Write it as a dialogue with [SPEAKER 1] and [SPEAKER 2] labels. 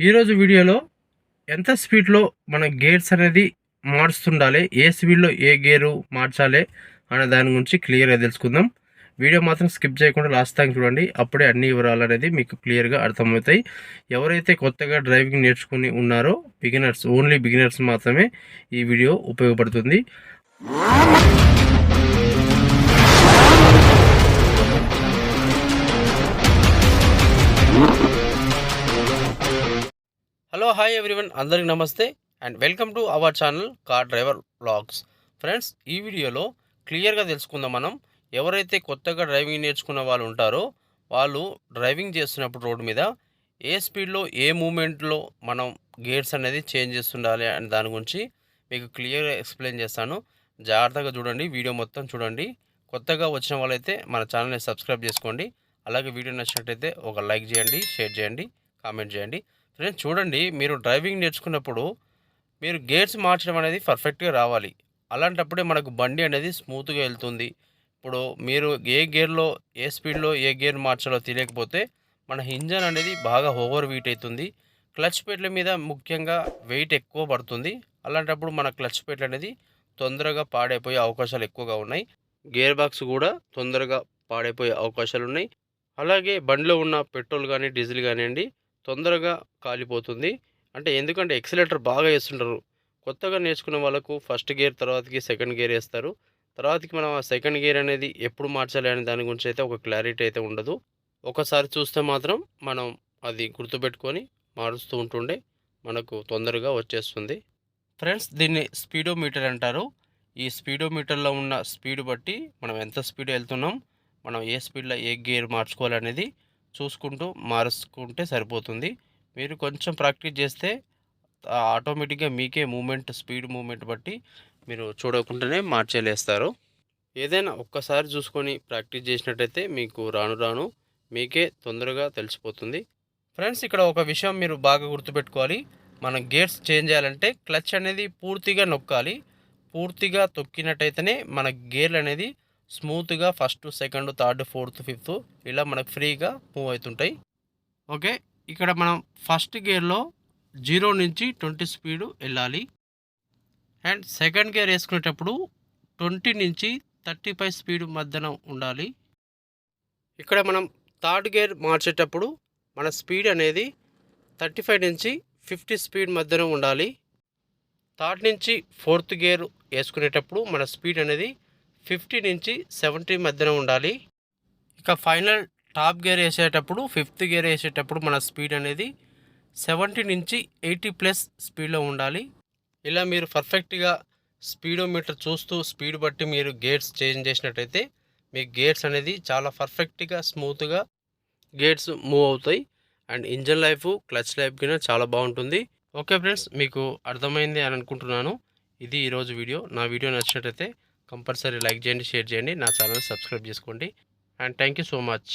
[SPEAKER 1] ఈరోజు వీడియోలో ఎంత స్పీడ్లో మన గేర్స్ అనేది మారుస్తుండాలి, ఏ స్పీడ్లో ఏ గేరు మార్చాలి అనే దాని గురించి క్లియర్గా తెలుసుకుందాం. వీడియో మాత్రం స్కిప్ చేయకుండా లాస్ట్ దాకా చూడండి. అప్పుడే అన్ని వివరాలు అనేది మీకు క్లియర్గా అర్థమవుతాయి. ఎవరైతే కొత్తగా డ్రైవింగ్ నేర్చుకుని ఉన్నారో బిగినర్స్, ఓన్లీ బిగినర్స్ మాత్రమే ఈ వీడియో ఉపయోగపడుతుంది. హలో, హాయ్ ఎవ్రీవన్, అందరికి నమస్తే and welcome to our channel car driver vlogs. Friends, ఈ వీడియోలో క్లియర్గా తెలుసుకుందాం. మనం ఎవరైతే కొత్తగా డ్రైవింగ్ నేర్చుకున్న వాళ్ళు ఉంటారో వాళ్ళు డ్రైవింగ్ చేస్తున్నప్పుడు రోడ్డు మీద ఏ స్పీడ్లో ఏ మూమెంట్లో మనం గేర్స్ అనేది చేంజ్ చేస్తుండాలి అనే దాని గురించి మీకు క్లియర్గా ఎక్స్ప్లెయిన్ చేస్తాను. జాగ్రత్తగా చూడండి, వీడియో మొత్తం చూడండి. కొత్తగా వచ్చిన వాళ్ళైతే మన ఛానల్ని సబ్స్క్రైబ్ చేసుకోండి. అలాగే వీడియో నచ్చినట్టయితే ఒక లైక్ చేయండి, షేర్ చేయండి, కామెంట్ చేయండి. ఫ్రెండ్స్ చూడండి, మీరు డ్రైవింగ్ నేర్చుకున్నప్పుడు మీరు గేర్స్ మార్చడం అనేది పర్ఫెక్ట్గా రావాలి. అలాంటప్పుడే మనకు బండి అనేది స్మూత్గా వెళ్తుంది. ఇప్పుడు మీరు ఏ గేర్లో ఏ స్పీడ్లో ఏ గేర్ మార్చాలో తెలియకపోతే మన ఇంజన్ అనేది బాగా ఓవర్ వీట్ అవుతుంది. క్లచ్ ప్లేట్ల మీద ముఖ్యంగా వెయిట్ ఎక్కువ పడుతుంది. అలాంటప్పుడు మన క్లచ్ ప్లేట్లు అనేది తొందరగా పాడైపోయే అవకాశాలు ఎక్కువగా ఉన్నాయి. గేర్ బాక్స్ కూడా తొందరగా పాడైపోయే అవకాశాలు ఉన్నాయి. అలాగే బండిలో ఉన్న పెట్రోల్ కానీ డీజిల్ కానివ్వండి తొందరగా కాలిపోతుంది. అంటే ఎందుకంటే ఎక్సిలేటర్ బాగా వేస్తుంటారు. కొత్తగా నేర్చుకున్న వాళ్ళకు ఫస్ట్ గేర్ తర్వాతకి సెకండ్ గేర్ వేస్తారు. తర్వాతకి మనం ఆ సెకండ్ గేర్ అనేది ఎప్పుడు మార్చాలి అనే దాని గురించి అయితే ఒక క్లారిటీ అయితే ఉండదు. ఒకసారి చూస్తే మాత్రం మనం అది గుర్తుపెట్టుకొని మారుస్తూ ఉంటుండే మనకు తొందరగా వచ్చేస్తుంది. ఫ్రెండ్స్, దీన్ని స్పీడోమీటర్ అంటారు. ఈ స్పీడోమీటర్లో ఉన్న స్పీడ్ బట్టి మనం ఎంత స్పీడ్ వెళ్తున్నాం, మనం ఏ స్పీడ్లో ఏ గేర్ మార్చుకోవాలనేది చూసుకుంటూ మారుచుకుంటే సరిపోతుంది. మీరు కొంచెం ప్రాక్టీస్ చేస్తే ఆటోమేటిక్గా మీకే స్పీడ్ మూమెంట్ బట్టి మీరు చూడకుండానే మార్చేలేస్తారు. ఏదైనా ఒక్కసారి చూసుకొని ప్రాక్టీస్ చేసినట్టయితే మీకు రాను రాను మీకే తొందరగా తెలిసిపోతుంది. ఫ్రెండ్స్, ఇక్కడ ఒక విషయం మీరు బాగా గుర్తుపెట్టుకోవాలి. మనం గేర్స్ చేంజ్ చేయాలంటే క్లచ్ అనేది పూర్తిగా నొక్కాలి. పూర్తిగా తొక్కినట్టయితేనే మన గేర్లు అనేది స్మూత్గా first, second, third, fourth, fifth ఇలా మనకు ఫ్రీగా మూవ్ అవుతుంటాయి. ఓకే, ఇక్కడ మనం ఫస్ట్ గేర్లో 0 నుంచి 20 స్పీడు వెళ్ళాలి. అండ్ సెకండ్ గేర్ వేసుకునేటప్పుడు 20 నుంచి 35 స్పీడ్ మధ్యన ఉండాలి. ఇక్కడ మనం థర్డ్ గేర్ మార్చేటప్పుడు మన స్పీడ్ అనేది 35 నుంచి 50 స్పీడ్ మధ్యన ఉండాలి. థర్డ్ నుంచి ఫోర్త్ గేర్ వేసుకునేటప్పుడు మన స్పీడ్ అనేది 50 నుంచి 70 మధ్యన ఉండాలి. ఇక ఫైనల్ టాప్ గేర్ వేసేటప్పుడు, ఫిఫ్త్ గేర్ వేసేటప్పుడు మన స్పీడ్ అనేది 70 నుంచి 80 ప్లస్ స్పీడ్లో ఉండాలి. ఇలా మీరు పర్ఫెక్ట్గా స్పీడోమీటర్ చూస్తూ స్పీడ్ బట్టి మీరు గేర్స్ చేంజ్ చేసినట్టయితే మీ గేర్స్ అనేది చాలా పర్ఫెక్ట్గా స్మూత్గా గేర్స్ మూవ్ అవుతాయి. And engine life, clutch life కింద చాలా బాగుంటుంది. ఓకే ఫ్రెండ్స్, మీకు అర్థమైంది అని అనుకుంటున్నాను. ఇది ఈరోజు వీడియో. నా వీడియో నచ్చినట్టయితే కంపల్సరీ లైక్ చేయండి, షేర్ చేయండి, నా ఛానల్ సబ్స్క్రైబ్ చేసుకోండి. And thank you so much.